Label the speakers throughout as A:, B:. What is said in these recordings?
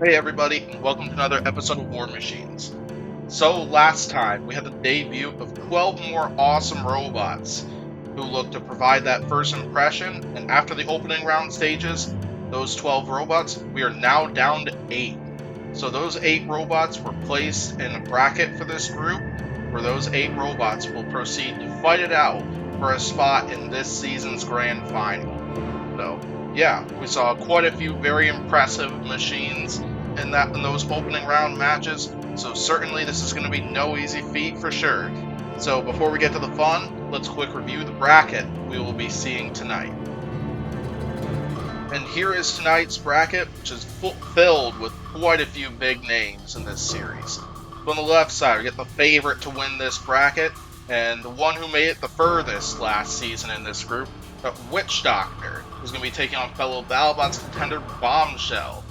A: Hey everybody, and welcome to another episode of War Machines. So last time, we had the debut of 12 more awesome robots who look to provide that first impression, and after the opening round stages, those 12 robots, we are now down to 8. So those 8 robots were placed in a bracket for this group, where those 8 robots will proceed to fight it out for a spot in this season's grand final. So, yeah, we saw quite a few very impressive machines in those opening round matches, so certainly this is going to be no easy feat for sure. So before we get to the fun, let's quick review the bracket we will be seeing tonight. And here is tonight's bracket, which is filled with quite a few big names in this series. So on the left side, we get the favorite to win this bracket, and the one who made it the furthest last season in this group, Witch Doctor, who's going to be taking on fellow BattleBots contender Bombshell.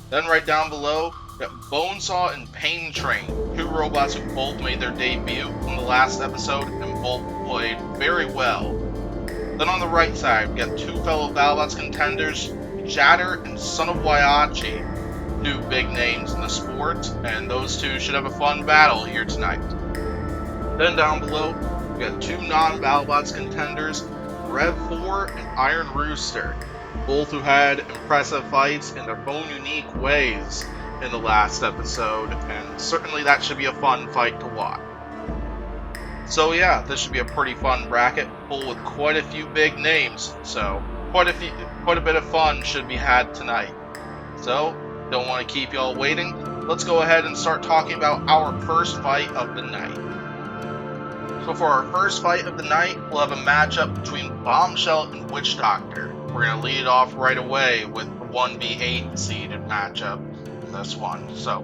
A: Then right down below, we got Bonesaw and Pain Train, 2 robots who both made their debut in the last episode and both played very well. Then on the right side, we got 2 fellow BattleBots contenders, Jatter and Son of Waiachi, 2 big names in the sport, and those 2 should have a fun battle here tonight. Then down below, we got 2 non-BattleBots contenders, Rev 4 and Iron Rooster, both who had impressive fights in their own unique ways in the last episode, and certainly that should be a fun fight to watch. So yeah, this should be a pretty fun bracket, full with quite a few big names, so quite a bit of fun should be had tonight. So, don't want to keep y'all waiting, let's go ahead and start talking about our first fight of the night. So for our first fight of the night, we'll have a matchup between Bombshell and Witch Doctor. We're going to lead it off right away with the 1v8 seeded matchup in this one. So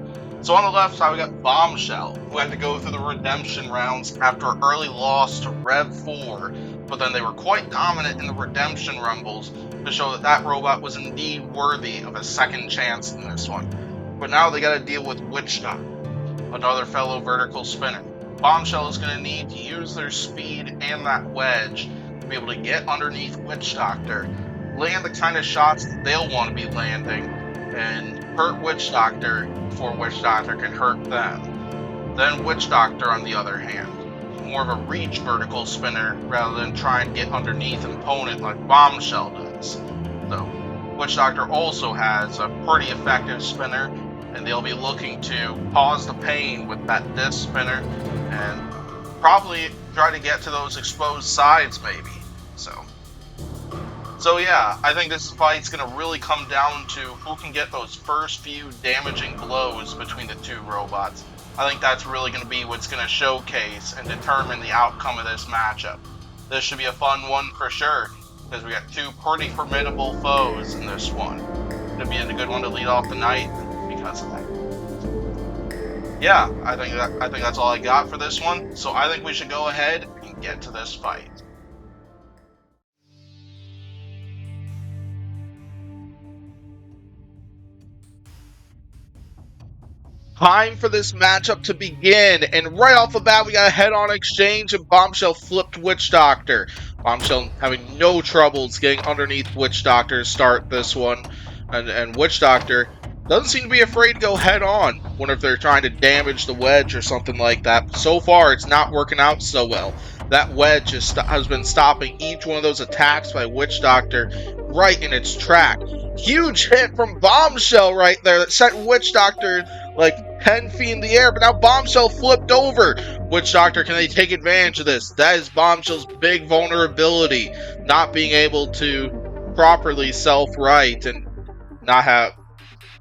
A: on the left side, we got Bombshell, who had to go through the redemption rounds after an early loss to Rev 4, but then they were quite dominant in the redemption rumbles to show that robot was indeed worthy of a second chance in this one. But now they got to deal with Witch Doctor, another fellow vertical spinner. Bombshell is going to need to use their speed and that wedge to be able to get underneath Witch Doctor, land the kind of shots that they'll want to be landing, and hurt Witch Doctor before Witch Doctor can hurt them. Then Witch Doctor, on the other hand, more of a reach vertical spinner rather than try and get underneath an opponent like Bombshell does. So Witch Doctor also has a pretty effective spinner, and they'll be looking to pause the pain with that disc spinner and probably try to get to those exposed sides maybe. So yeah, I think this fight's going to really come down to who can get those first few damaging blows between the 2 robots. I think that's really going to be what's going to showcase and determine the outcome of this matchup. This should be a fun one for sure, because we got 2 pretty formidable foes in this one. It'll be a good one to lead off the night because of that. Yeah, I think that's all I got for this one, so I think we should go ahead and get to this fight. Time for this matchup to begin, and right off the bat we got a head-on exchange, and Bombshell flipped Witch Doctor. Bombshell having no troubles getting underneath Witch Doctor to start this one, and Witch Doctor doesn't seem to be afraid to go head-on. Wonder if they're trying to damage the wedge or something like that, but so far it's not working out so well. That wedge has been stopping each one of those attacks by Witch Doctor right in its track. Huge hit from Bombshell right there that sent Witch Doctor like 10 feet in the air, but now Bombshell flipped over. Witch Doctor, can they take advantage of this? That is Bombshell's big vulnerability, not being able to properly self-right and not have...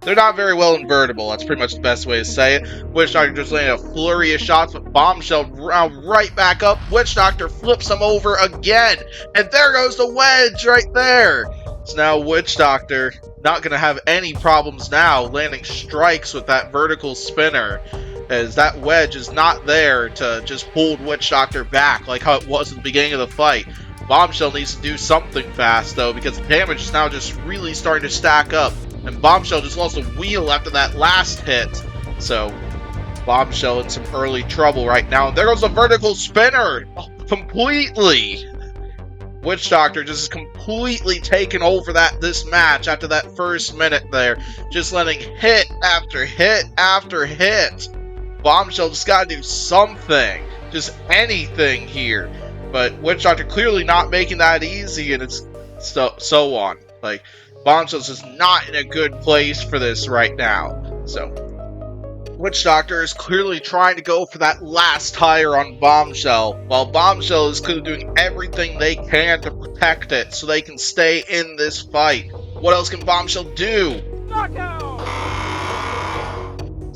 A: They're not very well invertible, that's pretty much the best way to say it. Witch Doctor just landed a flurry of shots, but Bombshell round right back up. Witch Doctor flips him over again, and there goes the wedge right there. So now Witch Doctor not going to have any problems now landing strikes with that vertical spinner, as that wedge is not there to just pull Witch Doctor back like how it was at the beginning of the fight. Bombshell needs to do something fast though, because the damage is now just really starting to stack up, and Bombshell just lost a wheel after that last hit. So Bombshell in some early trouble right now. There goes the vertical spinner completely. Witch Doctor just is completely taken over this match after that first minute there, just letting hit after hit after hit. Bombshell just gotta do something, just anything here. But Witch Doctor clearly not making that easy, and it's so on. Like, Bombshell's just not in a good place for this right now. So, Witch Doctor is clearly trying to go for that last tire on Bombshell, while Bombshell is clearly doing everything they can to protect it so they can stay in this fight. What else can Bombshell do? Knockout!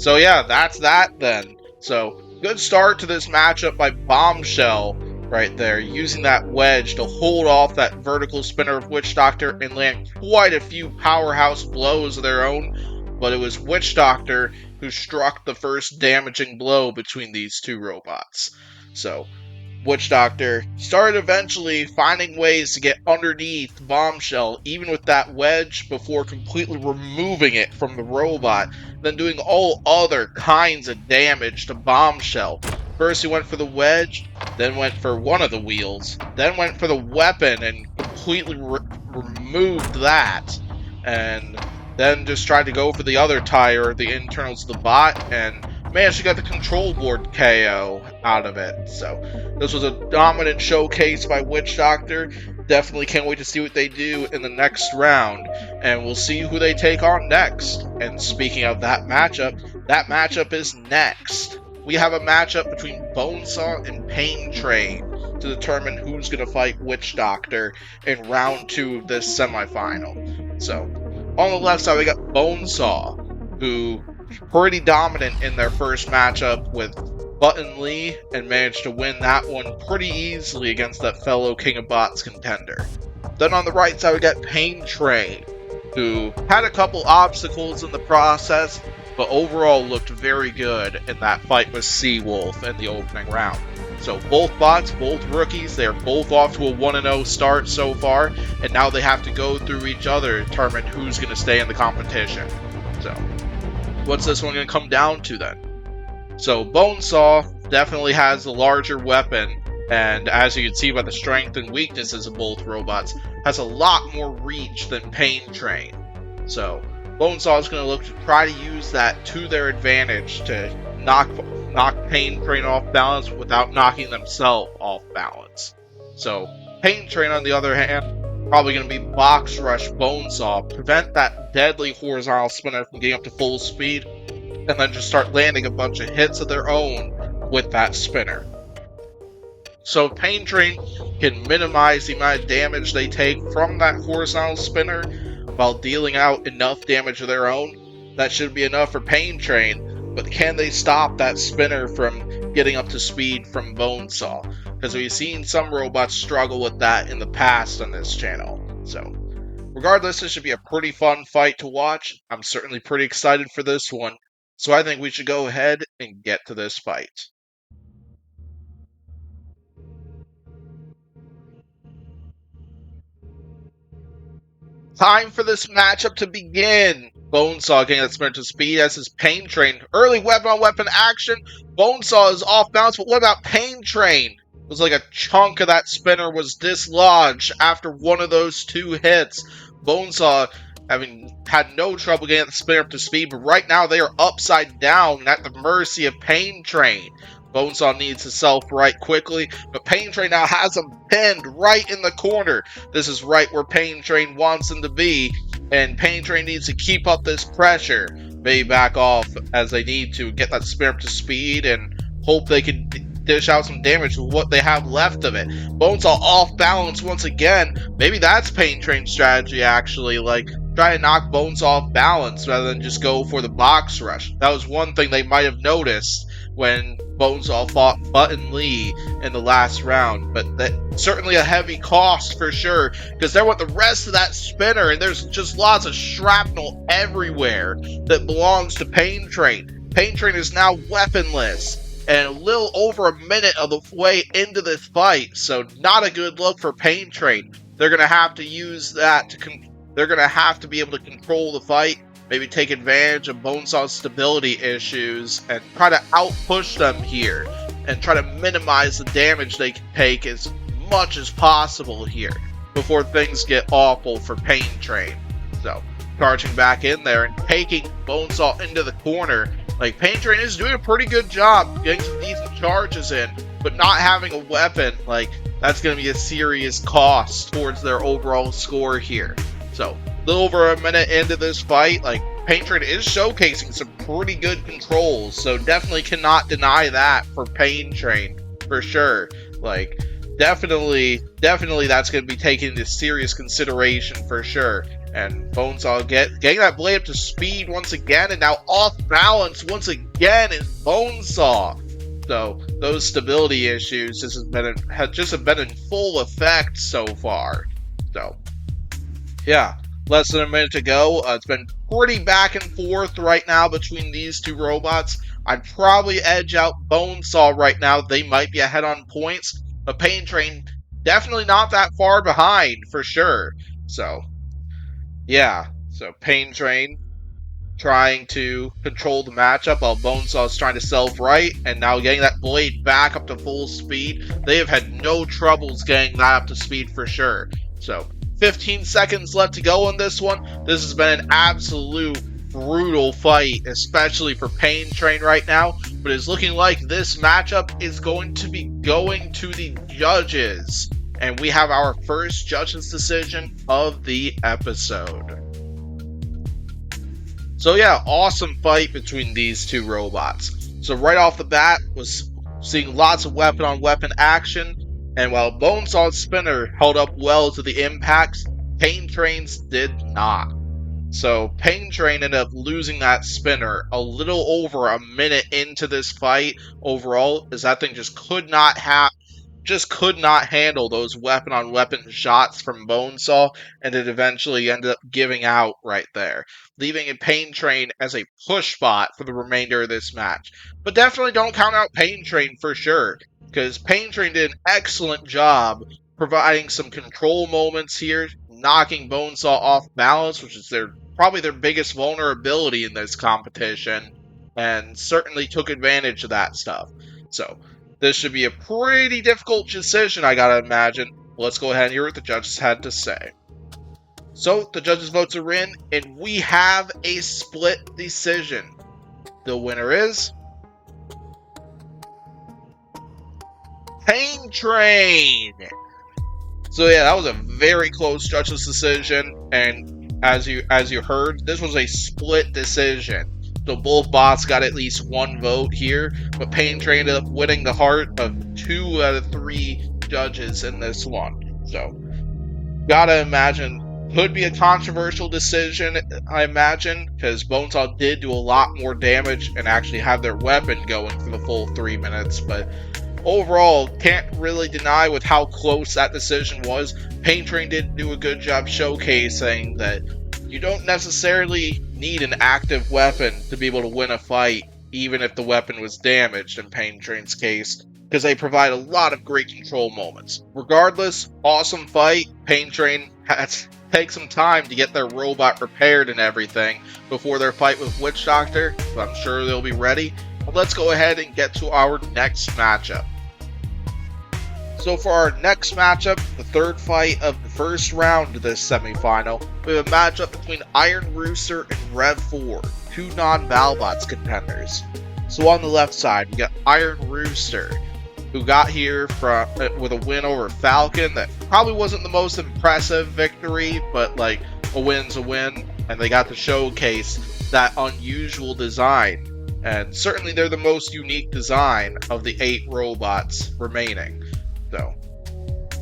A: So yeah, that's that then. So, good start to this matchup by Bombshell right there, using that wedge to hold off that vertical spinner of Witch Doctor and land quite a few powerhouse blows of their own, but it was Witch Doctor who struck the first damaging blow between these two robots. So, Witch Doctor started eventually finding ways to get underneath Bombshell, even with that wedge, before completely removing it from the robot, then doing all other kinds of damage to Bombshell. First he went for the wedge, then went for one of the wheels, then went for the weapon and completely removed that, and then just tried to go for the other tire, the internals of the bot, and managed to get the control board KO out of it. So this was a dominant showcase by Witch Doctor. Definitely can't wait to see what they do in the next round, and we'll see who they take on next. And speaking of that matchup is next. We have a matchup between Bonesaw and Pain Train to determine who's going to fight Witch Doctor in round 2 of this semifinal. So, on the left side we got Bonesaw, who pretty dominant in their first matchup with Button Lee and managed to win that one pretty easily against that fellow King of Bots contender. Then on the right side we got Pain Train, who had a couple obstacles in the process, but overall looked very good in that fight with Seawolf in the opening round. So both bots, both rookies, they are both off to a 1-0 start so far, and now they have to go through each other to determine who's going to stay in the competition. So, what's this one going to come down to then? So Bonesaw definitely has the larger weapon, and as you can see by the strength and weaknesses of both robots, has a lot more reach than Pain Train. So Bonesaw is going to look to try to use that to their advantage to knock Pain Train off balance without knocking themselves off balance. So Pain Train, on the other hand, probably going to be box rush Bonesaw, prevent that deadly horizontal spinner from getting up to full speed, and then just start landing a bunch of hits of their own with that spinner. So Pain Train can minimize the amount of damage they take from that horizontal spinner while dealing out enough damage of their own. That should be enough for Pain Train, but can they stop that spinner from getting up to speed from Bonesaw? Because we've seen some robots struggle with that in the past on this channel. So, regardless, this should be a pretty fun fight to watch. I'm certainly pretty excited for this one, so I think we should go ahead and get to this fight. Time for this matchup to begin. Bonesaw getting that spinner to speed as his Pain Train. Early weapon-on-weapon action. Bonesaw is off balance, but what about Pain Train? It was like a chunk of that spinner was dislodged after one of those two hits. Bonesaw having had no trouble getting the spinner up to speed, but right now they are upside down at the mercy of Pain Train. Bonesaw needs to self-right quickly, but Pain Train now has him pinned right in the corner. This is right where Pain Train wants him to be, and Pain Train needs to keep up this pressure. Maybe back off as they need to get that spinner up to speed and hope they can dish out some damage with what they have left of it. Bonesaw off balance once again. Maybe that's Pain Train's strategy, actually, like try to knock Bonesaw off balance rather than just go for the box rush. That was one thing they might have noticed when Bonesaw fought Button Lee in the last round, but that's certainly a heavy cost for sure, because there went the rest of that spinner, and there's just lots of shrapnel everywhere that belongs to Pain Train. Pain Train is now weaponless, and a little over a minute of the way into this fight, so not a good look for Pain Train. They're going to have to use that they're going to have to be able to control the fight, maybe take advantage of Bonesaw's stability issues and try to outpush them here and try to minimize the damage they can take as much as possible here before things get awful for Pain Train. So, charging back in there and taking Bonesaw into the corner. Like, Pain Train is doing a pretty good job getting some decent charges in, but not having a weapon, like, that's going to be a serious cost towards their overall score here. So, a little over a minute into this fight, like, Pain Train is showcasing some pretty good controls, so definitely cannot deny that for Pain Train, for sure. Like, definitely that's going to be taken into serious consideration for sure. And Bonesaw getting that blade up to speed once again, and now off balance once again is Bonesaw. So those stability issues have been in full effect so far. So yeah, less than a minute to go. It's been pretty back and forth right now between these two robots. I'd probably edge out Bonesaw right now. They might be ahead on points, but Pain Train definitely not that far behind for sure. So yeah, so Pain Train trying to control the matchup while Bonesaw is trying to self-right, and now getting that blade back up to full speed. They have had no troubles getting that up to speed for sure. So 15 seconds left to go on this one. This has been an absolute brutal fight, especially for Pain Train right now, but it's looking like this matchup is going to be going to the judges. And we have our first judge's decision of the episode. So yeah, awesome fight between these two robots. So right off the bat, was seeing lots of weapon-on-weapon action, and while Bonesaw's spinner held up well to the impacts, Pain Train's did not. So Pain Train ended up losing that spinner a little over a minute into this fight overall, as that thing just could not handle those weapon-on-weapon shots from Bonesaw, and it eventually ended up giving out right there, leaving a Pain Train as a push spot for the remainder of this match. But definitely don't count out Pain Train for sure, because Pain Train did an excellent job providing some control moments here, knocking Bonesaw off balance, which is probably their biggest vulnerability in this competition, and certainly took advantage of that stuff. So this should be a pretty difficult decision, I gotta imagine. Let's go ahead and hear what the judges had to say. So, the judges' votes are in, and we have a split decision. The winner is Pain Train! So yeah, that was a very close judges' decision, and as you heard, this was a split decision. So both bots got at least one vote here, but Pain Train ended up winning the heart of 2 out of 3 judges in this one. So, gotta imagine, could be a controversial decision, I imagine, because Bonesaw did do a lot more damage and actually have their weapon going for the full 3 minutes, but overall, can't really deny with how close that decision was. Pain Train did do a good job showcasing that you don't necessarily need an active weapon to be able to win a fight, even if the weapon was damaged in Pain Train's case, because they provide a lot of great control moments. Regardless, awesome fight. Pain Train had to take some time to get their robot repaired and everything before their fight with Witch Doctor, but I'm sure they'll be ready. But let's go ahead and get to our next matchup. So for our next matchup, the third fight of the first round of this semifinal, we have a matchup between Iron Rooster and Rev 4, 2 non-Valbots contenders. So on the left side, we got Iron Rooster, who got here with a win over Falcon that probably wasn't the most impressive victory, but like, a win's a win, and they got to showcase that unusual design. And certainly they're the most unique design of the 8 robots remaining. So,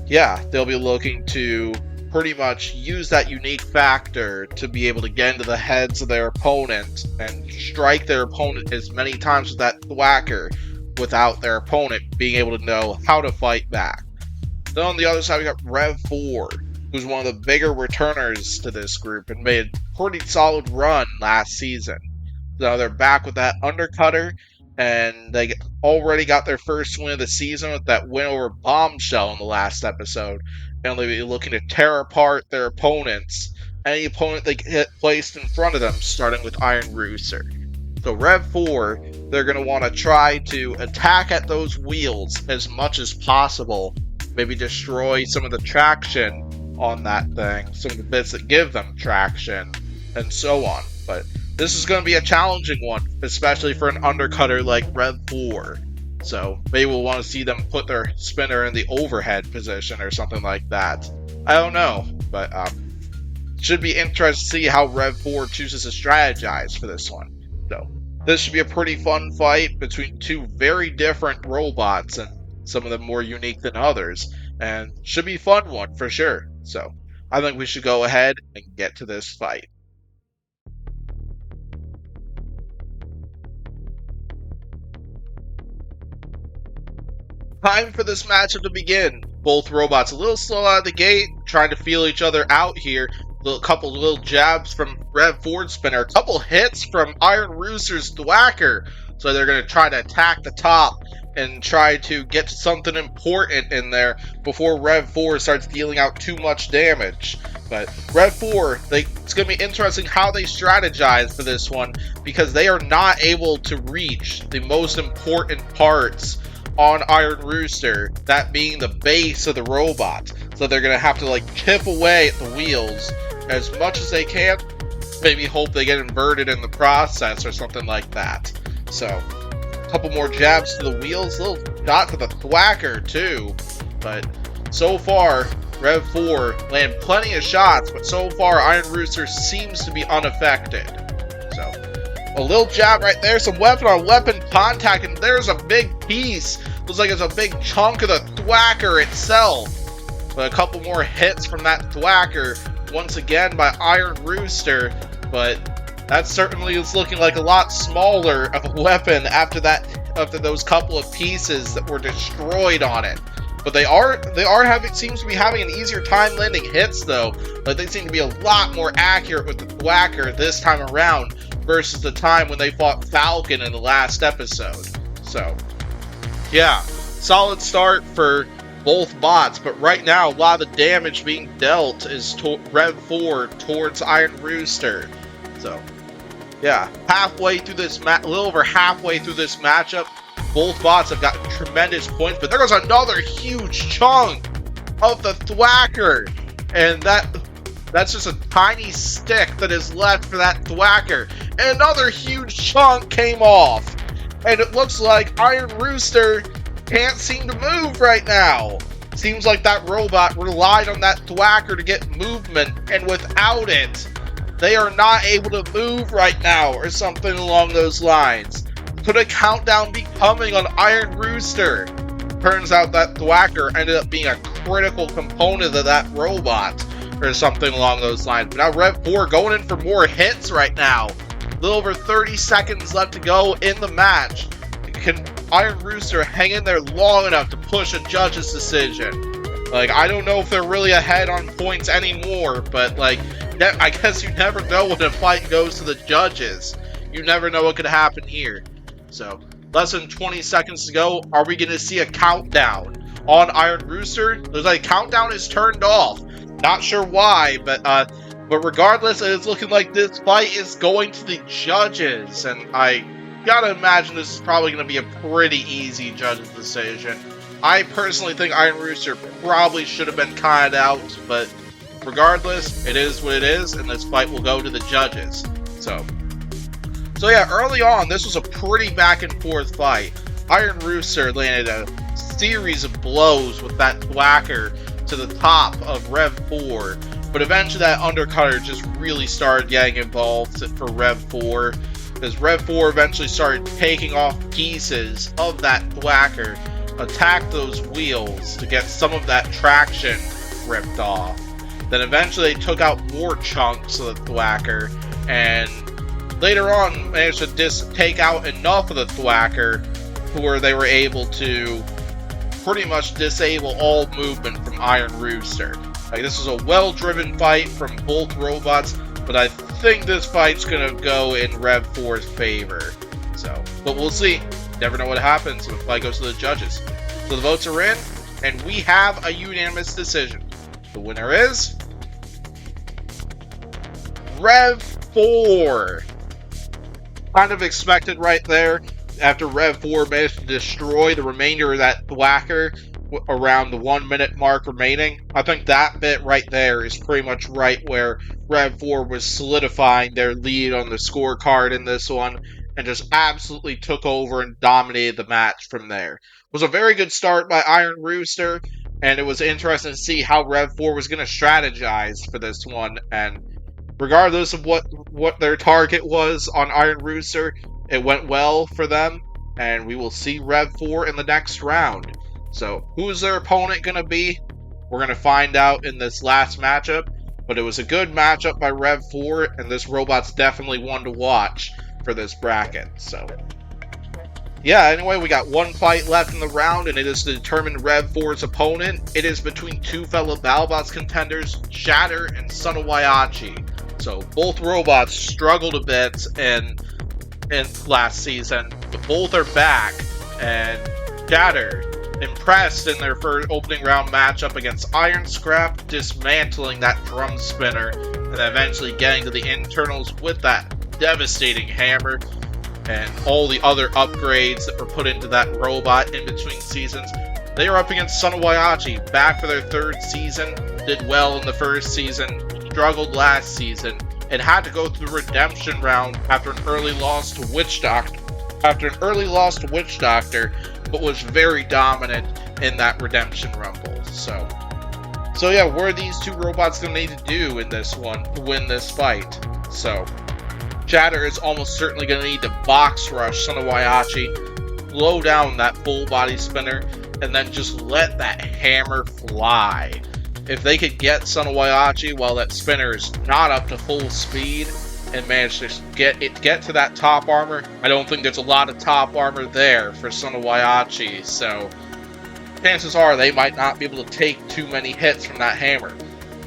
A: yeah, they'll be looking to pretty much use that unique factor to be able to get into the heads of their opponent and strike their opponent as many times with that thwacker without their opponent being able to know how to fight back. Then on the other side, we got Rev 4, who's one of the bigger returners to this group and made a pretty solid run last season. So they're back with that undercutter, and they already got their first win of the season with that win over Bombshell in the last episode. And they'll be looking to tear apart their opponents, any opponent they get placed in front of them, starting with Iron Rooster. So Rev 4, they're going to want to try to attack at those wheels as much as possible maybe destroy some of the traction on that thing, some of the bits that give them traction, and so on. But this is going to be a challenging one, especially for an undercutter like Rev 4. So maybe we'll want to see them put their spinner in the overhead position or something like that. I don't know, but should be interesting to see how Rev 4 chooses to strategize for this one. So this should be a pretty fun fight between two very different robots, and some of them more unique than others, and should be a fun one for sure. So I think we should go ahead and get to this fight. Time for this matchup to begin. Both robots a little slow out of the gate, trying to feel each other out here. A couple little jabs from Rev 4's spinner, a couple hits from Iron Rooster's thwacker. So they're going to try to attack the top and try to get something important in there before Rev 4 starts dealing out too much damage. But Rev 4, it's going to be interesting how they strategize for this one, because they are not able to reach the most important parts on Iron Rooster, that being the base of the robot. So they're going to have to chip away at the wheels as much as they can, maybe hope they get inverted in the process or something like that. So a couple more jabs to the wheels, little shot to the thwacker too, but so far Rev 4 land plenty of shots, but so far Iron Rooster seems to be unaffected. So a little jab right there, some weapon on weapon contact, and there's a big piece. Looks like it's a big chunk of the thwacker itself. But a couple more hits from that thwacker once again by Iron Rooster, but that certainly is looking like a lot smaller of a weapon after those couple of pieces that were destroyed on it. But they seems to be having an easier time landing hits though. But they seem to be a lot more accurate with the thwacker this time around versus the time when they fought Falcon in the last episode. So yeah, solid start for both bots, but right now a lot of the damage being dealt is to Rev 4 towards Iron Rooster. So yeah, halfway through this a little over halfway through this matchup, both bots have gotten tremendous points, but there goes another huge chunk of the thwacker, and that's just a tiny stick that is left for that thwacker. And another huge chunk came off, and it looks like Iron Rooster can't seem to move right now. Seems like that robot relied on that thwacker to get movement, and without it, they are not able to move right now, or something along those lines. Could a countdown be coming on Iron Rooster? Turns out that thwacker ended up being a critical component of that robot, or something along those lines. But now Rev 4 going in for more hits right now. A little over 30 seconds left to go in the match. Can Iron Rooster hang in there long enough to push a judge's decision? I don't know if they're really ahead on points anymore, but I guess you never know when a fight goes to the judges. You never know what could happen here. So less than 20 seconds to go. Are we going to see a countdown on Iron Rooster? Looks like countdown is turned off. Not sure why, but regardless, it is looking like this fight is going to the judges, and I gotta imagine this is probably going to be a pretty easy judge's decision. I personally think Iron Rooster probably should have been counted out, but regardless, it is what it is, and this fight will go to the judges. So yeah, early on, this was a pretty back and forth fight. Iron Rooster landed a series of blows with that thwacker to the top of Rev 4, but eventually that undercutter just really started getting involved for Rev 4, because Rev 4 eventually started taking off pieces of that thwacker, attacked those wheels to get some of that traction ripped off. Then eventually they took out more chunks of the thwacker, and later on managed to take out enough of the thwacker where they were able to pretty much disable all movement from Iron Rooster. This was a well-driven fight from both robots, but I think this fight's gonna go in Rev 4's favor. But we'll see. Never know what happens when the fight goes to the judges. So the votes are in, and we have a unanimous decision. The winner is Rev 4. Kind of expected right there, after Rev 4 managed to destroy the remainder of that thwacker around the 1 minute mark remaining. I think that bit right there is pretty much right where Rev 4 was solidifying their lead on the scorecard in this one, and just absolutely took over and dominated the match from there. It was a very good start by Iron Rooster, and it was interesting to see how Rev 4 was going to strategize for this one, and regardless of what their target was on Iron Rooster, it went well for them, and we will see Rev 4 in the next round. So, who's their opponent going to be? We're going to find out in this last matchup, but it was a good matchup by Rev 4, and this robot's definitely one to watch for this bracket. So, yeah, anyway, we got one fight left in the round, and it is to determine Rev 4's opponent. It is between two fellow BattleBots contenders, Shatter and Son of Waiachi. So, both robots struggled a bit in last season, but both are back, and Shatter impressed in their first opening round matchup against Iron Scrap, dismantling that drum spinner, and eventually getting to the internals with that devastating hammer, and all the other upgrades that were put into that robot in between seasons. They are up against Son of Waiachi, back for their third season, did well in the first season, struggled last season, and had to go through the redemption round after an early loss to Witch Doctor. But was very dominant in that redemption rumble. So yeah, what are these two robots going to need to do in this one to win this fight? So, Shatter is almost certainly going to need to box rush Son of Waiachi, slow down that full body spinner, and then just let that hammer fly. If they could get Son of Waiachi while that spinner is not up to full speed and manage to get to that top armor, I don't think there's a lot of top armor there for Son of Waiachi, so chances are they might not be able to take too many hits from that hammer.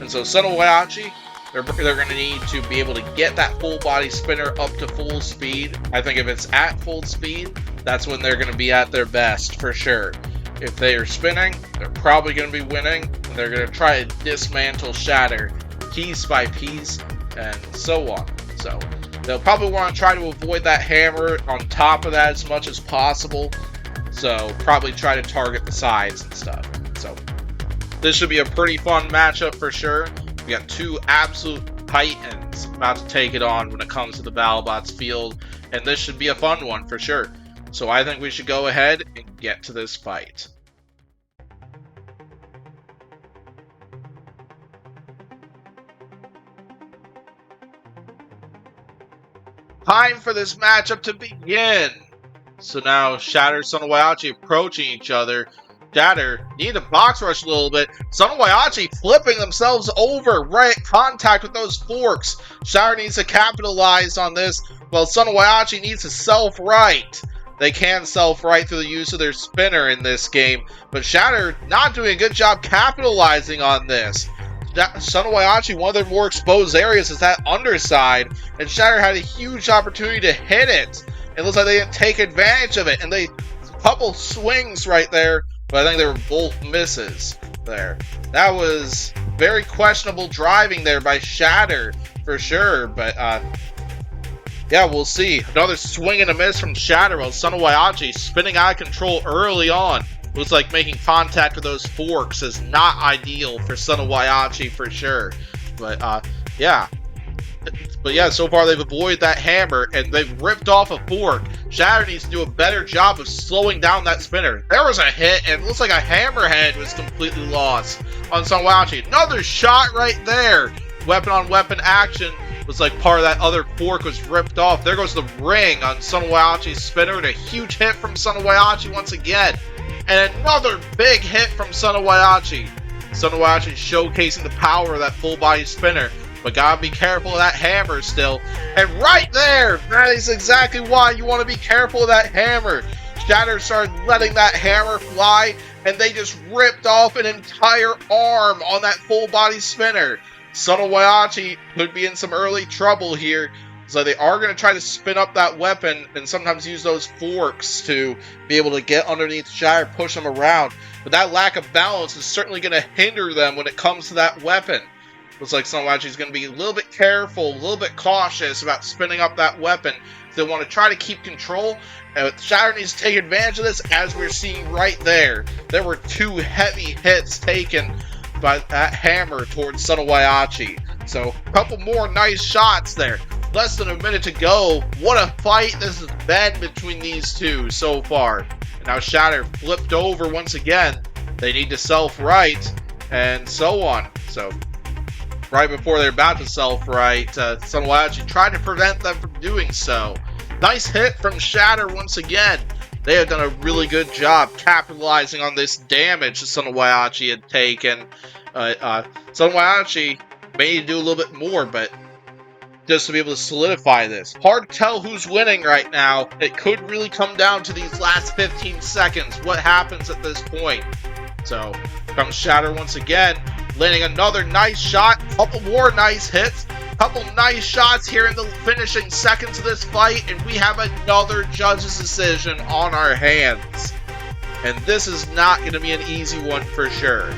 A: And so Son of Waiachi, they're going to need to be able to get that full body spinner up to full speed. I think if it's at full speed, that's when they're going to be at their best for sure. If they are spinning, they're probably going to be winning, and they're going to try to dismantle Shatter piece by piece, and so on. So, they'll probably want to try to avoid that hammer on top of that as much as possible, so probably try to target the sides and stuff. So, this should be a pretty fun matchup for sure. We got two absolute titans about to take it on when it comes to the BattleBots field, and this should be a fun one for sure. So I think we should go ahead and get to this fight. Time for this matchup to begin. So now Shatter, Son of Waiachi approaching each other. Shatter need to box rush a little bit. Son of Waiachi flipping themselves over right at contact with those forks. Shatter needs to capitalize on this, while Son of Waiachi needs to self-right. They can self-right through the use of their spinner in this game, but Shatter not doing a good job capitalizing on this. Son of Waiachi, one of their more exposed areas is that underside, and Shatter had a huge opportunity to hit it. It looks like they didn't take advantage of it, and a couple swings right there, but I think they were both misses there. That was very questionable driving there by Shatter, for sure, but yeah, we'll see. Another swing and a miss from Shatter, while Son of Waiachi spinning out of control early on. Looks like making contact with those forks is not ideal for Son of Waiachi for sure. But yeah. But yeah, so far they've avoided that hammer, and they've ripped off a fork. Shatter needs to do a better job of slowing down that spinner. There was a hit, and it looks like a hammerhead was completely lost on Son of Waiachi. Another shot right there. Weapon-on-weapon action. Was like part of that other fork was ripped off. There goes the ring on Son of Waiachi's spinner, and a huge hit from Son of Waiachi once again. And another big hit from Son of Waiachi. Son of Waiachi showcasing the power of that full body spinner. But gotta be careful of that hammer still. And right there, that is exactly why you want to be careful of that hammer. Shatter started letting that hammer fly, and they just ripped off an entire arm on that full body spinner. Son of Waiachi could be in some early trouble here, so they are going to try to spin up that weapon and sometimes use those forks to be able to get underneath Shatter, push them around. But that lack of balance is certainly going to hinder them when it comes to that weapon. Looks like Son of Waiachi is going to be a little bit careful, a little bit cautious about spinning up that weapon. They want to try to keep control, and Shatter needs to take advantage of this, as we're seeing right there. There were 2 heavy hits taken by that hammer towards Sonowayachi. So, a couple more nice shots there. Less than a minute to go. What a fight this has been between these two so far. And now Shatter flipped over once again. They need to self-right, and so on. So, right before they're about to self-right, Sonowayachi tried to prevent them from doing so. Nice hit from Shatter once again. They have done a really good job capitalizing on this damage that Sonowayachi had taken. Sonowayachi may need to do a little bit more, but just to be able to solidify this. Hard to tell who's winning right now. It could really come down to these last 15 seconds. What happens at this point? So, comes Shatter once again, landing another nice shot. Couple more nice hits. Couple nice shots here in the finishing seconds of this fight, and we have another judge's decision on our hands. And this is not going to be an easy one for sure.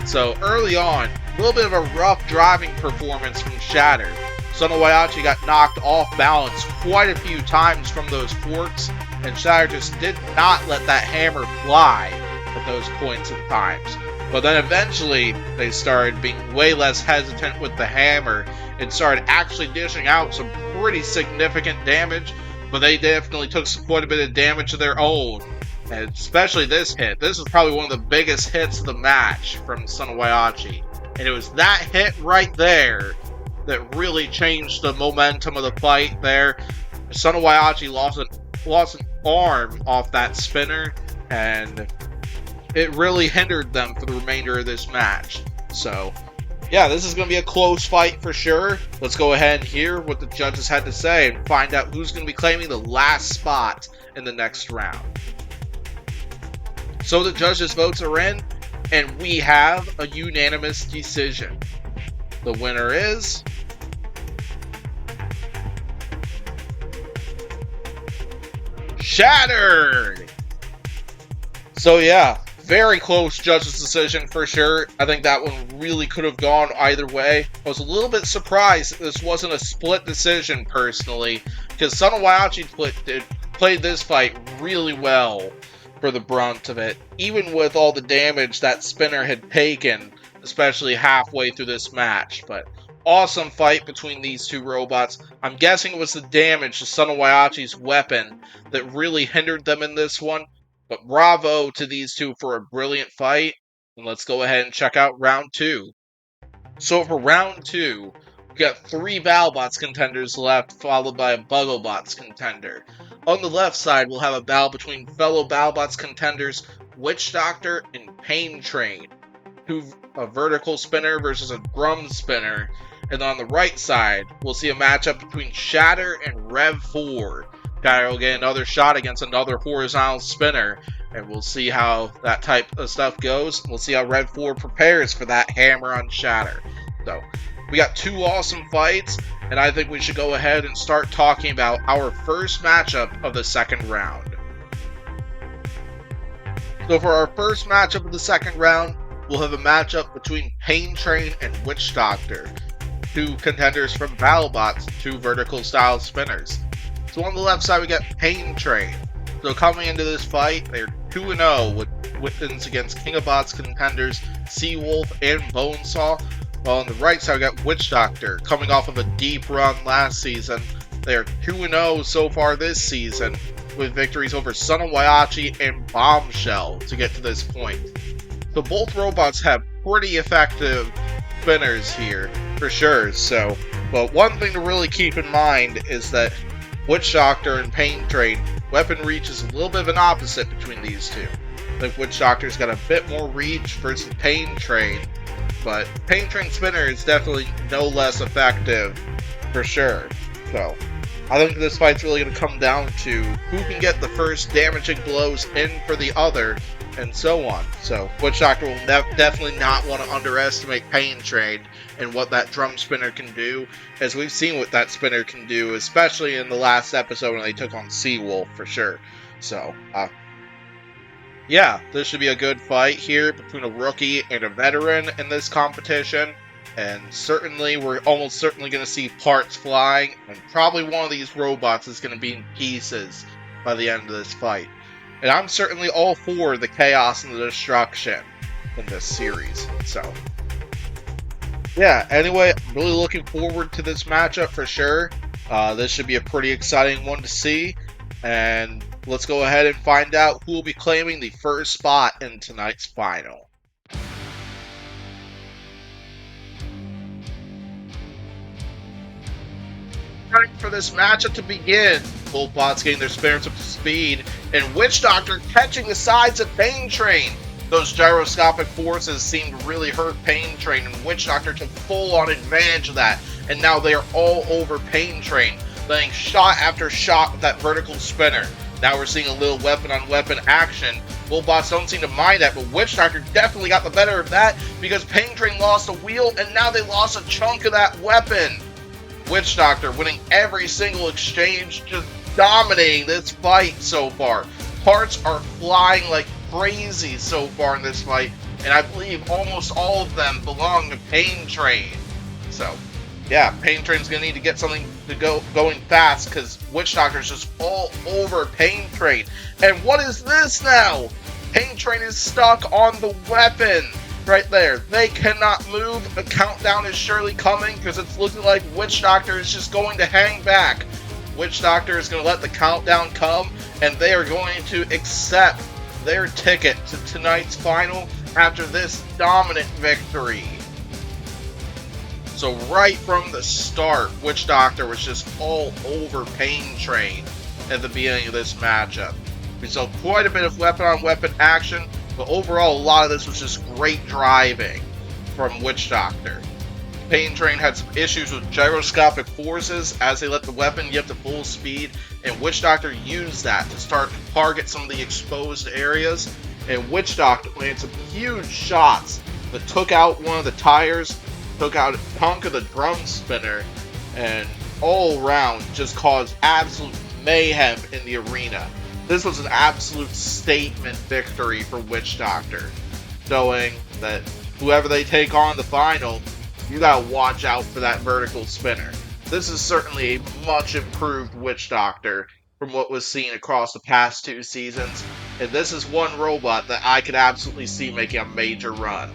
A: So early on, a little bit of a rough driving performance from Shatter. Sonowayachi got knocked off balance quite a few times from those forks, and Shatter just did not let that hammer fly at those points and times. But then eventually, they started being way less hesitant with the hammer and started actually dishing out some pretty significant damage, but they definitely took quite a bit of damage of their own. And especially this hit. This is probably one of the biggest hits of the match from Sonowayachi. And it was that hit right there that really changed the momentum of the fight there. Sonowayachi lost an arm off that spinner, and it really hindered them for the remainder of this match. So, yeah, this is going to be a close fight for sure. Let's go ahead and hear what the judges had to say and find out who's going to be claiming the last spot in the next round. So the judges' votes are in, and we have a unanimous decision. The winner is Shattered! So yeah, very close judge's decision for sure. I think that one really could have gone either way. I was a little bit surprised that this wasn't a split decision personally, because Sonowayachi played this fight really well for the brunt of it, even with all the damage that spinner had taken, especially halfway through this match. But awesome fight between these two robots. I'm guessing it was the damage to Sonowayachi's weapon that really hindered them in this one. But bravo to these two for a brilliant fight. And let's go ahead and check out round 2. So for round 2, we got 3 BattleBots contenders left, followed by a BuggleBots contender. On the left side, we'll have a battle between fellow BattleBots contenders Witch Doctor and Pain Train. A vertical spinner versus a drum spinner. And on the right side, we'll see a matchup between Shatter and Rev 4. Shatter will get another shot against another horizontal spinner, and we'll see how that type of stuff goes. We'll see how Rev 4 prepares for that hammer on Shatter. So, we got 2 awesome fights, and I think we should go ahead and start talking about our first matchup of the second round. So for our first matchup of the second round, we'll have a matchup between Pain Train and Witch Doctor, 2 contenders from BattleBots, 2 vertical style spinners. So on the left side, we got Pain Train. So coming into this fight, they're 2-0 with wins against King of Bots contenders Seawolf and Bonesaw. While on the right side, we got Witch Doctor, coming off of a deep run last season. They are 2-0 so far this season, with victories over Sonowayachi and Bombshell to get to this point. So both robots have pretty effective spinners here, for sure. So, but one thing to really keep in mind is that Witch Doctor and Pain Train, weapon reach is a little bit of an opposite between these two. I think Witch Doctor's got a bit more reach versus Pain Train, but Pain Train spinner is definitely no less effective, for sure. So, I think this fight's really going to come down to who can get the first damaging blows in for the other, and so on. So, Witch Doctor will definitely not want to underestimate Pain Train and what that drum spinner can do, as we've seen what that spinner can do, especially in the last episode when they took on Seawolf, for sure. So, yeah, this should be a good fight here between a rookie and a veteran in this competition. And certainly, we're almost certainly going to see parts flying, and probably one of these robots is going to be in pieces by the end of this fight. And I'm certainly all for the chaos and the destruction in this series. So, yeah, anyway, I'm really looking forward to this matchup for sure. This should be a pretty exciting one to see. And let's go ahead and find out who will be claiming the first spot in tonight's final. Time for this matchup to begin. Both bots getting their spirits up to speed, and Witch Doctor catching the sides of Pain Train. Those gyroscopic forces seem to really hurt Pain Train, and Witch Doctor took full-on advantage of that. And now they are all over Pain Train, laying shot after shot with that vertical spinner. Now we're seeing a little weapon-on-weapon action. Both bots don't seem to mind that, but Witch Doctor definitely got the better of that because Pain Train lost a wheel, and now they lost a chunk of that weapon. Witch Doctor winning every single exchange, just dominating this fight so far. Parts are flying like crazy so far in this fight, and I believe almost all of them belong to Pain Train. So, yeah, Pain Train's gonna need to get something to going fast because Witch Doctor's just all over Pain Train. And what is this now? Pain Train is stuck on the weapon. Right there. They cannot move. The countdown is surely coming because it's looking like Witch Doctor is just going to hang back. Witch Doctor is going to let the countdown come, and they are going to accept their ticket to tonight's final after this dominant victory. So right from the start, Witch Doctor was just all over Pain Train at the beginning of this matchup. We saw quite a bit of weapon-on-weapon action, but overall, a lot of this was just great driving from Witch Doctor. Pain Train had some issues with gyroscopic forces as they let the weapon get to full speed, and Witch Doctor used that to start to target some of the exposed areas, and Witch Doctor landed some huge shots that took out one of the tires, took out a chunk of the drum spinner, and all around just caused absolute mayhem in the arena. This was an absolute statement victory for Witch Doctor, showing that whoever they take on the final, you gotta watch out for that vertical spinner. This is certainly a much improved Witch Doctor from what was seen across the past 2 seasons, and this is one robot that I could absolutely see making a major run.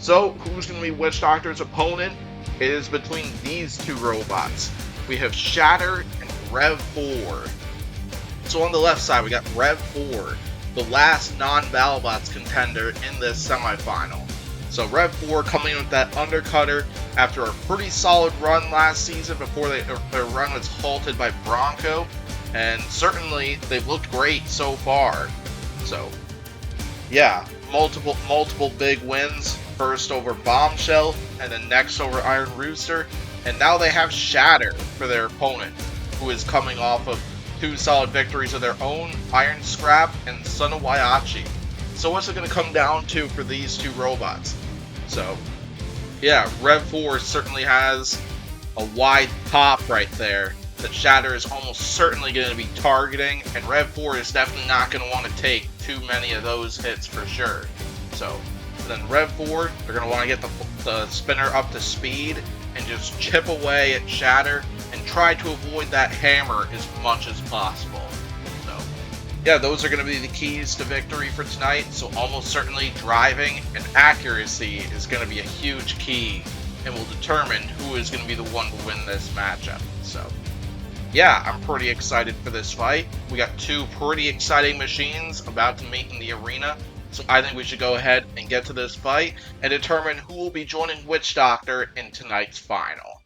A: So, who's going to be Witch Doctor's opponent? It is between these 2 robots. We have Shatter and Rev 4. So on the left side, we got Rev 4, the last non-BattleBots contender in this semifinal. So Rev 4 coming in with that undercutter after a pretty solid run last season before their run was halted by Bronco, and certainly they've looked great so far. So yeah, multiple big wins. First over Bombshell, and then next over Iron Rooster, and now they have Shatter for their opponent, who is coming off of 2 solid victories of their own, Iron Scrap and Son of Waiachi. So what's it going to come down to for these 2 robots? So, yeah, Rev 4 certainly has a wide top right there that Shatter is almost certainly going to be targeting, and Rev 4 is definitely not going to want to take too many of those hits for sure. So, then Rev 4, they're going to want to get the spinner up to speed and just chip away at Shatter and try to avoid that hammer as much as possible. So, yeah, those are going to be the keys to victory for tonight. So almost certainly driving and accuracy is going to be a huge key and will determine who is going to be the one to win this matchup. So, yeah, I'm pretty excited for this fight. We got 2 pretty exciting machines about to meet in the arena. So I think we should go ahead and get to this fight and determine who will be joining Witch Doctor in tonight's final.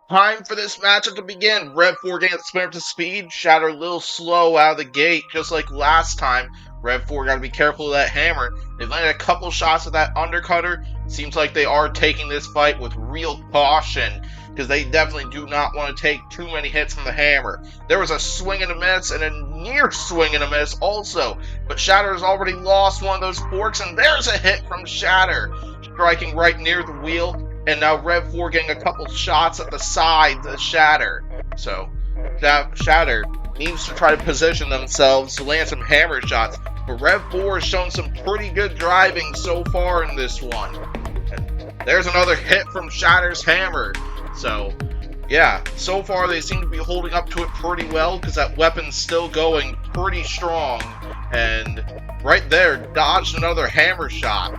A: Time for this matchup to begin. Rev 4 getting its spin up to speed. Shatter a little slow out of the gate, just like last time. Rev 4 got to be careful of that hammer. They've landed a couple shots of that undercutter. Seems like they are taking this fight with real caution, because they definitely do not want to take too many hits from the hammer. There was a swing and a miss, and a near swing and a miss also. But Shatter has already lost one of those forks, and there's a hit from Shatter, striking right near the wheel. And now Rev 4 getting a couple shots at the sides of Shatter. So, Shatter needs to try to position themselves to land some hammer shots. But Rev 4 has shown some pretty good driving so far in this one. And there's another hit from Shatter's hammer. So, yeah, so far they seem to be holding up to it pretty well because that weapon's still going pretty strong. And right there, dodged another hammer shot.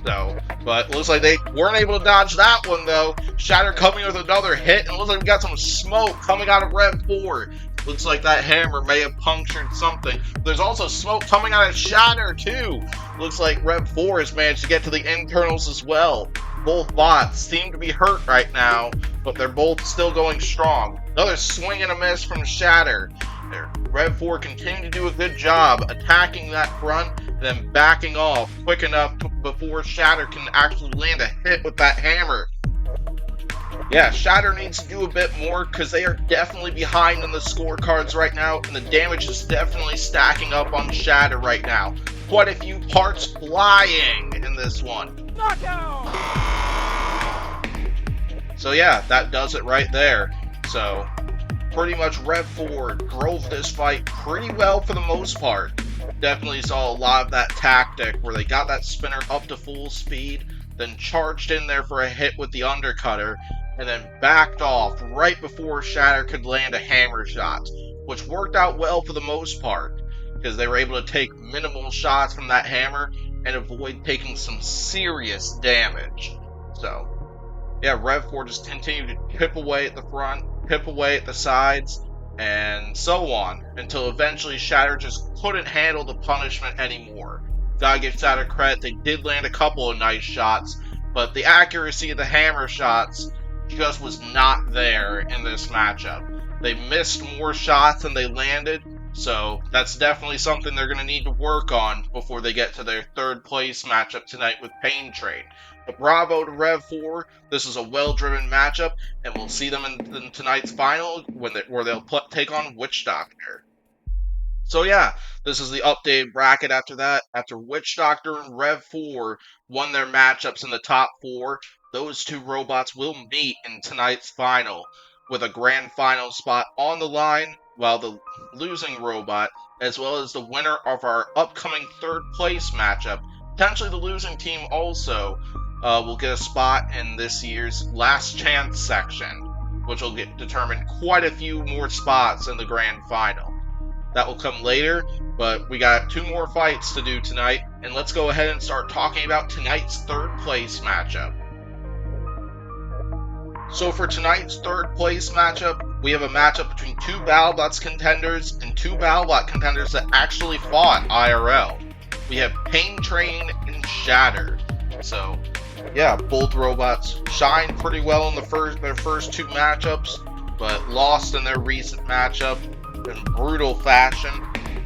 A: So, but looks like they weren't able to dodge that one though. Shatter coming with another hit, and looks like we got some smoke coming out of Rev 4. Looks like that hammer may have punctured something. There's also smoke coming out of Shatter too. Looks like Rev 4 has managed to get to the internals as well. Both bots seem to be hurt right now, but they're both still going strong. Another swing and a miss from Shatter. There. Rev 4 continue to do a good job attacking that front, then backing off quick enough before Shatter can actually land a hit with that hammer. Yeah, Shatter needs to do a bit more because they are definitely behind in the scorecards right now, and the damage is definitely stacking up on Shatter right now. Quite a few parts flying in this one. Knockout! So yeah, that does it right there. So, pretty much Rev 4 drove this fight pretty well for the most part. Definitely saw a lot of that tactic where they got that spinner up to full speed, then charged in there for a hit with the undercutter, and then backed off right before Shatter could land a hammer shot, which worked out well for the most part, because they were able to take minimal shots from that hammer and avoid taking some serious damage. So, yeah, Rev 4 just continued to chip away at the front, chip away at the sides, and so on, until eventually Shatter just couldn't handle the punishment anymore. Gotta give Shatter credit, they did land a couple of nice shots, but the accuracy of the hammer shots just was not there in this matchup. They missed more shots than they landed, so that's definitely something they're going to need to work on before they get to their third place matchup tonight with Pain Train. But bravo to Rev 4, this is a well-driven matchup, and we'll see them in tonight's final where they'll take on Witch Doctor. So yeah, this is the updated bracket after that. After Witch Doctor and Rev 4 won their matchups in the top 4, those two robots will meet in tonight's final, with a grand final spot on the line, while the losing robot, as well as the winner of our upcoming third place matchup, potentially the losing team also, will get a spot in this year's Last Chance section, which will determine quite a few more spots in the grand final. That will come later, but we got 2 more fights to do tonight, and let's go ahead and start talking about tonight's third place matchup. So for tonight's third place matchup, we have a matchup between 2 BattleBots contenders and 2 BattleBot contenders that actually fought IRL. We have Pain Train and Shatter. So, yeah, both robots shined pretty well in their first 2 matchups, but lost in their recent matchup in brutal fashion.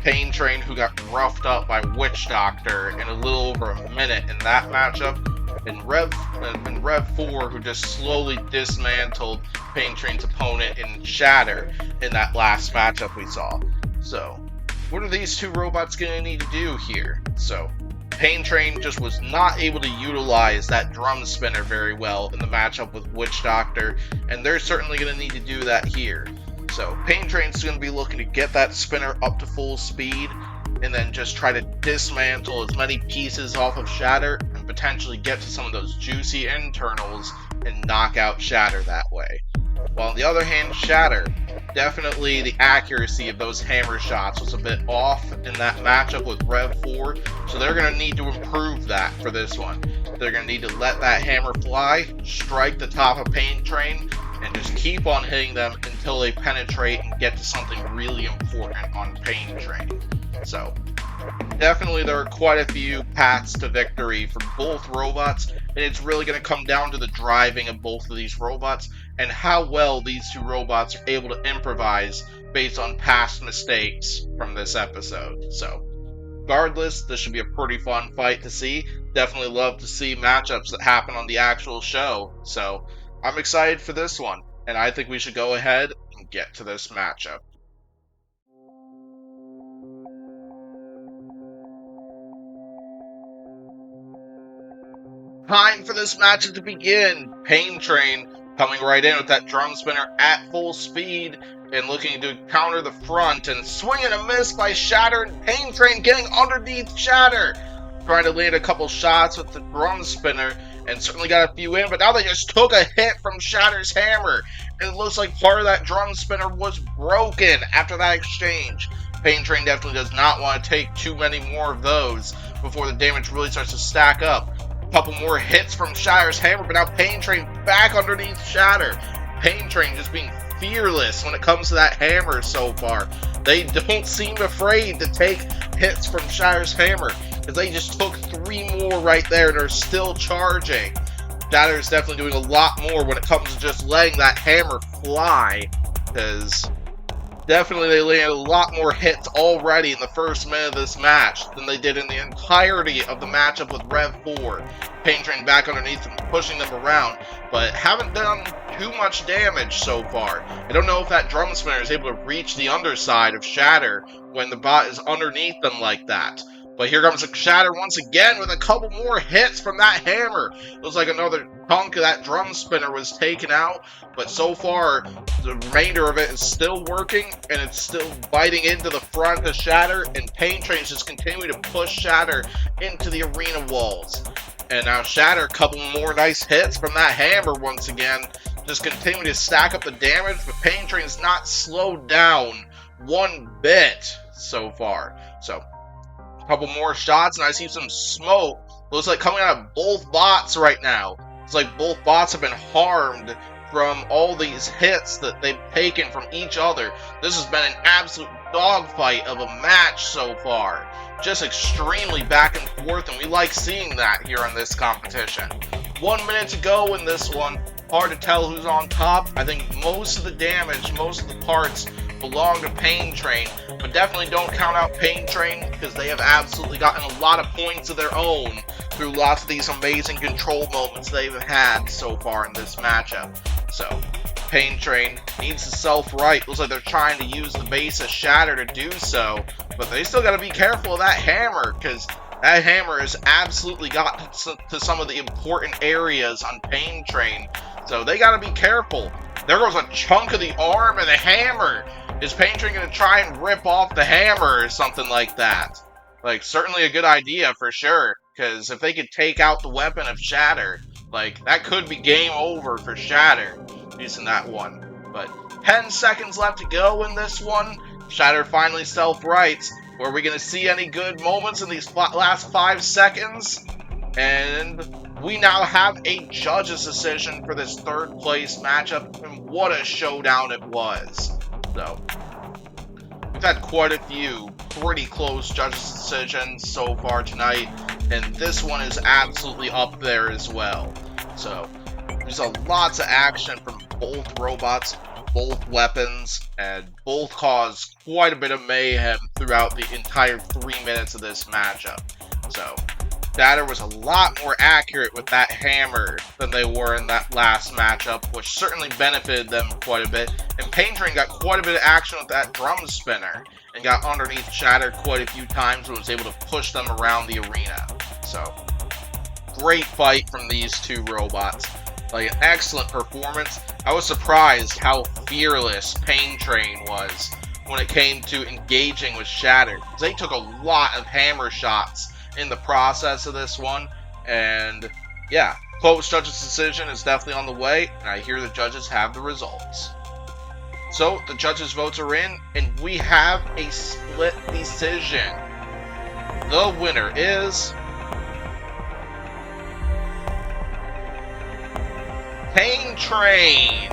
A: Pain Train, who got roughed up by Witch Doctor in a little over a minute in that matchup, and Rev 4, who just slowly dismantled Pain Train's opponent in Shatter in that last matchup we saw. So, what are these 2 robots going to need to do here? So, Pain Train just was not able to utilize that drum spinner very well in the matchup with Witch Doctor, and they're certainly going to need to do that here. So, Pain Train's going to be looking to get that spinner up to full speed, and then just try to dismantle as many pieces off of Shatter, and potentially get to some of those juicy internals, and knock out Shatter that way. While on the other hand, Shatter, definitely the accuracy of those hammer shots was a bit off in that matchup with Rev 4, so they're going to need to improve that for this one. They're going to need to let that hammer fly, strike the top of Pain Train, and just keep on hitting them until they penetrate and get to something really important on Pain Train. So, definitely there are quite a few paths to victory for both robots, and it's really going to come down to the driving of both of these robots and how well these 2 robots are able to improvise based on past mistakes from this episode. So, regardless, this should be a pretty fun fight to see. Definitely love to see matchups that happen on the actual show. So, I'm excited for this one, and I think we should go ahead and get to this matchup. Time for this matchup to begin. Pain Train Coming right in with that drum spinner at full speed and looking to counter the front and swing and a miss by Shatter, and Pain Train getting underneath Shatter. Trying to land a couple shots with the drum spinner and certainly got a few in, but now they just took a hit from Shatter's hammer. And it looks like part of that drum spinner was broken after that exchange. Pain Train definitely does not want to take too many more of those before the damage really starts to stack up. A couple more hits from Shatter's hammer, but now Pain Train back underneath Shatter. Pain Train just being fearless when it comes to that hammer so far. They don't seem afraid to take hits from Shatter's hammer, because they just took 3 more right there and are still charging. Shatter is definitely doing a lot more when it comes to just letting that hammer fly, because definitely they landed a lot more hits already in the first minute of this match than they did in the entirety of the matchup with Rev 4. Pain Train back underneath them, pushing them around, but haven't done too much damage so far. I don't know if that drum spinner is able to reach the underside of Shatter when the bot is underneath them like that. But here comes Shatter once again with a couple more hits from that hammer. Looks like another chunk of that drum spinner was taken out, but so far the remainder of it is still working, and it's still biting into the front of Shatter, and Pain Train's just continuing to push Shatter into the arena walls. And now Shatter, a couple more nice hits from that hammer once again, just continuing to stack up the damage, but Pain Train's not slowed down one bit so far. So, a couple more shots, and I see some smoke. Looks like coming out of both bots right now. It's like both bots have been harmed from all these hits that they've taken from each other. This has been an absolute dogfight of a match so far. Just extremely back and forth, and we like seeing that here on this competition. 1 minute to go in this one. Hard to tell who's on top. I think most of the damage, most of the parts belong to Pain Train, but definitely don't count out Pain Train, because they have absolutely gotten a lot of points of their own through lots of these amazing control moments they've had so far in this matchup. So, Pain Train needs to self-right. Looks like they're trying to use the base of Shatter to do so, but they still got to be careful of that hammer, because that hammer has absolutely got to some of the important areas on Pain Train, so they got to be careful. There goes a chunk of the arm of the hammer. Is Pain Train going to try and rip off the hammer or something like that? Like, certainly a good idea for sure, because if they could take out the weapon of Shatter, like, that could be game over for Shatter using that one. But 10 seconds left to go in this one. Shatter finally self-rights. Are we going to see any good moments in these last 5 seconds? And we now have a judge's decision for this third place matchup, and what a showdown it was. So, we've had quite a few pretty close judges' decisions so far tonight, and this one is absolutely up there as well. So, there's lots of action from both robots, both weapons, and both caused quite a bit of mayhem throughout the entire 3 minutes of this matchup. So, Shatter was a lot more accurate with that hammer than they were in that last matchup, which certainly benefited them quite a bit. And Pain Train got quite a bit of action with that drum spinner and got underneath Shatter quite a few times and was able to push them around the arena. So, great fight from these two robots. Like, an excellent performance. I was surprised how fearless Pain Train was when it came to engaging with Shatter. They took a lot of hammer shots in the process of this one, and yeah, close judge's decision is definitely on the way, and I hear the judges have the results. So the judges' votes are in, and we have a split decision. The winner is Pain Train.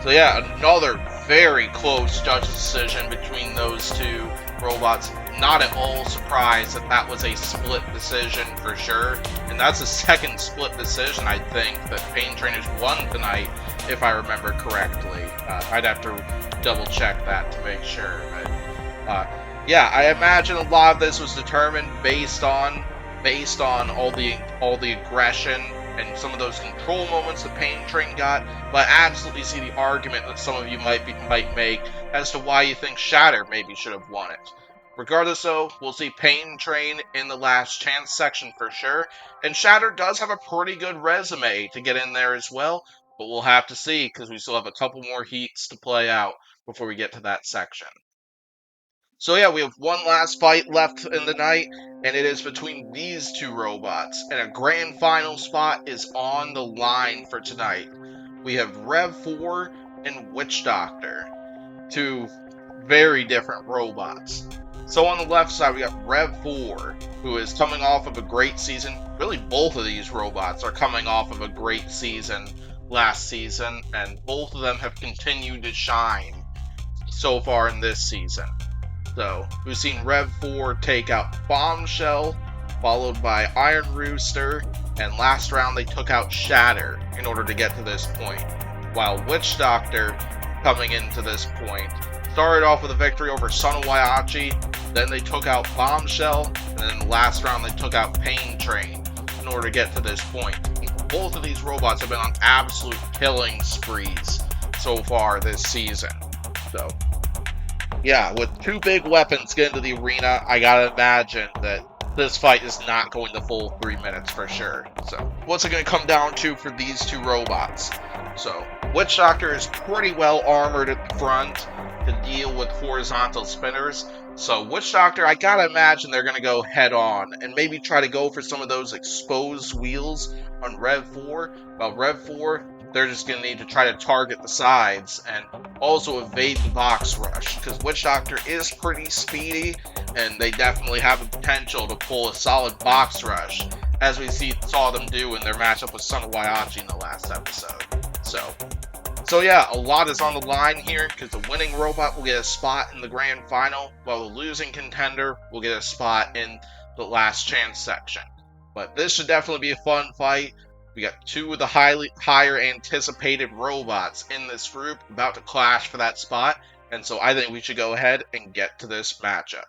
A: So yeah, another very close judge's decision between those two robots. Not at all surprised that that was a split decision for sure. And that's the second split decision, I think, that Pain Train has won tonight, if I remember correctly. I'd have to double check that to make sure. But yeah, I imagine a lot of this was determined based on all the aggression and some of those control moments that Pain Train got. But I absolutely see the argument that some of you might make as to why you think Shatter maybe should have won it. Regardless, though, we'll see Pain Train in the last chance section for sure, and Shatter does have a pretty good resume to get in there as well, but we'll have to see because we still have a couple more heats to play out before we get to that section. So yeah, we have one last fight left in the night, and it is between these two robots, and a grand final spot is on the line for tonight. We have Rev 4 and Witch Doctor, two very different robots. So on the left side, we got Rev 4, who is coming off of a great season. Really, both of these robots are coming off of a great season last season, and both of them have continued to shine so far in this season. So, we've seen Rev 4 take out Bombshell, followed by Iron Rooster, and last round they took out Shatter in order to get to this point. While Witch Doctor, coming into this point, started off with a victory over Son of Waiachi, then they took out Bombshell, and then the last round they took out Pain Train in order to get to this point. Both of these robots have been on absolute killing sprees so far this season. So, yeah, with two big weapons getting into the arena, I gotta imagine that this fight is not going the full 3 minutes for sure. So, what's it gonna come down to for these two robots? So, Witch Doctor is pretty well armored at the front to deal with horizontal spinners. So, Witch Doctor, I gotta imagine they're gonna go head on and maybe try to go for some of those exposed wheels on Rev 4. While Rev 4, they're just going to need to try to target the sides and also evade the box rush, because Witch Doctor is pretty speedy, and they definitely have the potential to pull a solid box rush, as we saw them do in their matchup with Son of Waiachi in the last episode. So yeah, a lot is on the line here, because the winning robot will get a spot in the grand final, while the losing contender will get a spot in the last chance section. But this should definitely be a fun fight. We got two of the higher anticipated robots in this group about to clash for that spot, and so I think we should go ahead and get to this matchup.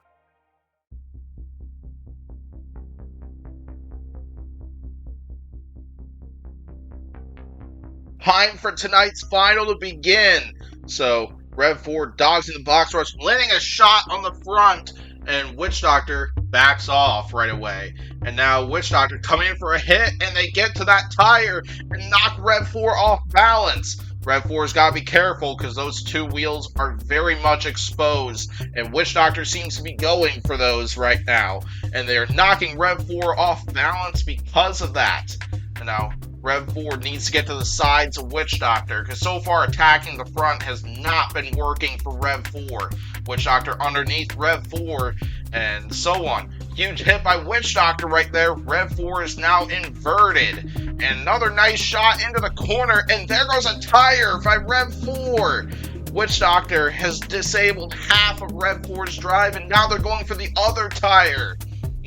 A: Time for tonight's final to begin. So, Rev 4 dogs in the box rush, landing a shot on the front, and Witch Doctor backs off right away. And now Witch Doctor coming in for a hit, and they get to that tire and knock Rev 4 off balance. Rev 4's got to be careful because those two wheels are very much exposed, and Witch Doctor seems to be going for those right now. And they're knocking Rev 4 off balance because of that. And now Rev 4 needs to get to the sides of Witch Doctor, because so far attacking the front has not been working for Rev 4. Witch Doctor underneath Rev 4, and so on. Huge hit by Witch Doctor right there. Rev 4 is now inverted. And another nice shot into the corner, and there goes a tire by Rev 4. Witch Doctor has disabled half of Rev 4's drive, and now they're going for the other tire.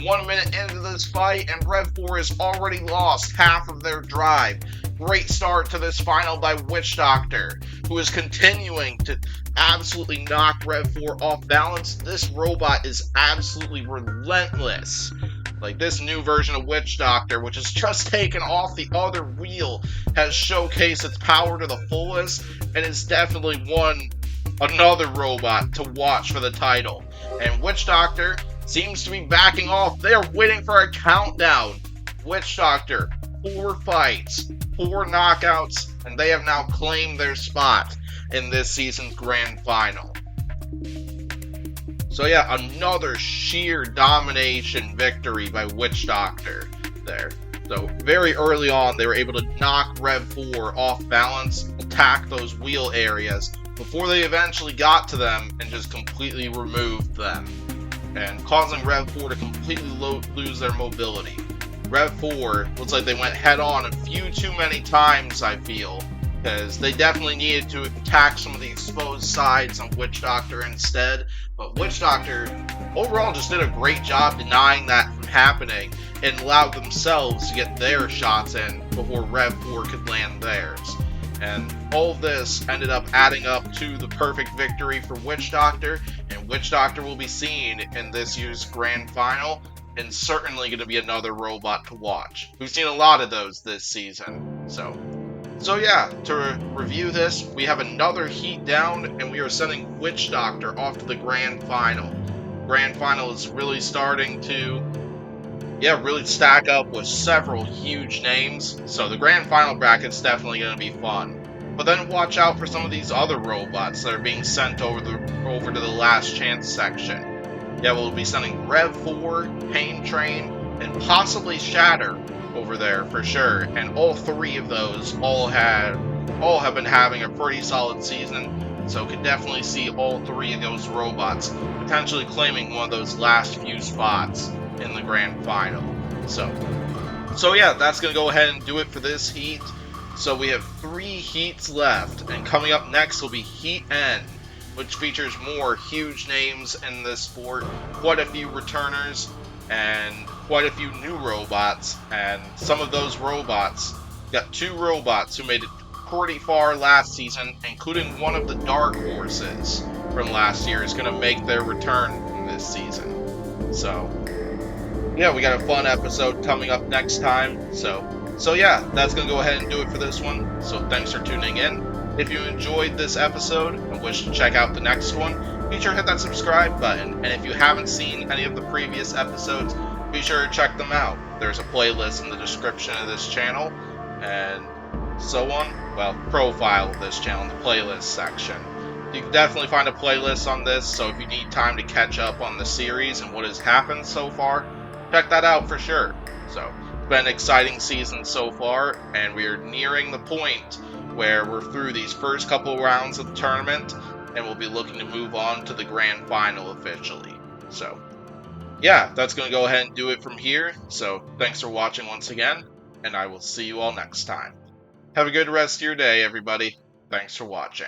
A: 1 minute into this fight, and Rev 4 has already lost half of their drive. Great start to this final by Witch Doctor, who is continuing to absolutely knock Rev 4 off balance. This robot is absolutely relentless. Like, this new version of Witch Doctor, which has just taken off the other wheel, has showcased its power to the fullest, and is definitely another robot to watch for the title. And Witch Doctor seems to be backing off. They are waiting for a countdown. Witch Doctor, 4 fights, 4 knockouts, and they have now claimed their spot in this season's grand final. So yeah, another sheer domination victory by Witch Doctor there. So very early on, they were able to knock Rev 4 off balance, attack those wheel areas, before they eventually got to them and just completely removed them, and causing Rev 4 to completely lose their mobility. Rev 4 looks like they went head on a few too many times, I feel, because they definitely needed to attack some of the exposed sides on Witch Doctor instead, but Witch Doctor overall just did a great job denying that from happening and allowed themselves to get their shots in before Rev 4 could land theirs. And all of this ended up adding up to the perfect victory for Witch Doctor, and Witch Doctor will be seen in this year's grand final, and certainly going to be another robot to watch. We've seen a lot of those this season. So yeah, to review this, we have another heat down, and we are sending Witch Doctor off to the grand final. Grand final is really starting to yeah, really stack up with several huge names. So the grand final bracket's definitely going to be fun. But then watch out for some of these other robots that are being sent over to the last chance section. Yeah, we'll be sending Rev 4, Pain Train, and possibly Shatter over there for sure. And all three of those all have been having a pretty solid season. So could definitely see all three of those robots potentially claiming one of those last few spots in the grand final. So yeah, that's gonna go ahead and do it for this heat. So we have 3 heats left, and coming up next will be Heat N, which features more huge names in this sport, quite a few returners, and quite a few new robots. And some of those robots, got 2 robots who made it pretty far last season, including one of the dark horses from last year, is gonna make their return this season. So yeah, we got a fun episode coming up next time. So yeah, that's gonna go ahead and do it for this one. So thanks for tuning in. If you enjoyed this episode and wish to check out the next one, be sure to hit that subscribe button. And if you haven't seen any of the previous episodes, be sure to check them out. There's a playlist in the description of this channel, and so on. Well, profile of this channel in the playlist section. You can definitely find a playlist on this, so if you need time to catch up on the series and what has happened so far, check that out for sure. So, it's been an exciting season so far, and we are nearing the point where we're through these first couple rounds of the tournament, and we'll be looking to move on to the grand final officially. So, yeah, that's going to go ahead and do it from here. So, thanks for watching once again, and I will see you all next time. Have a good rest of your day, everybody. Thanks for watching.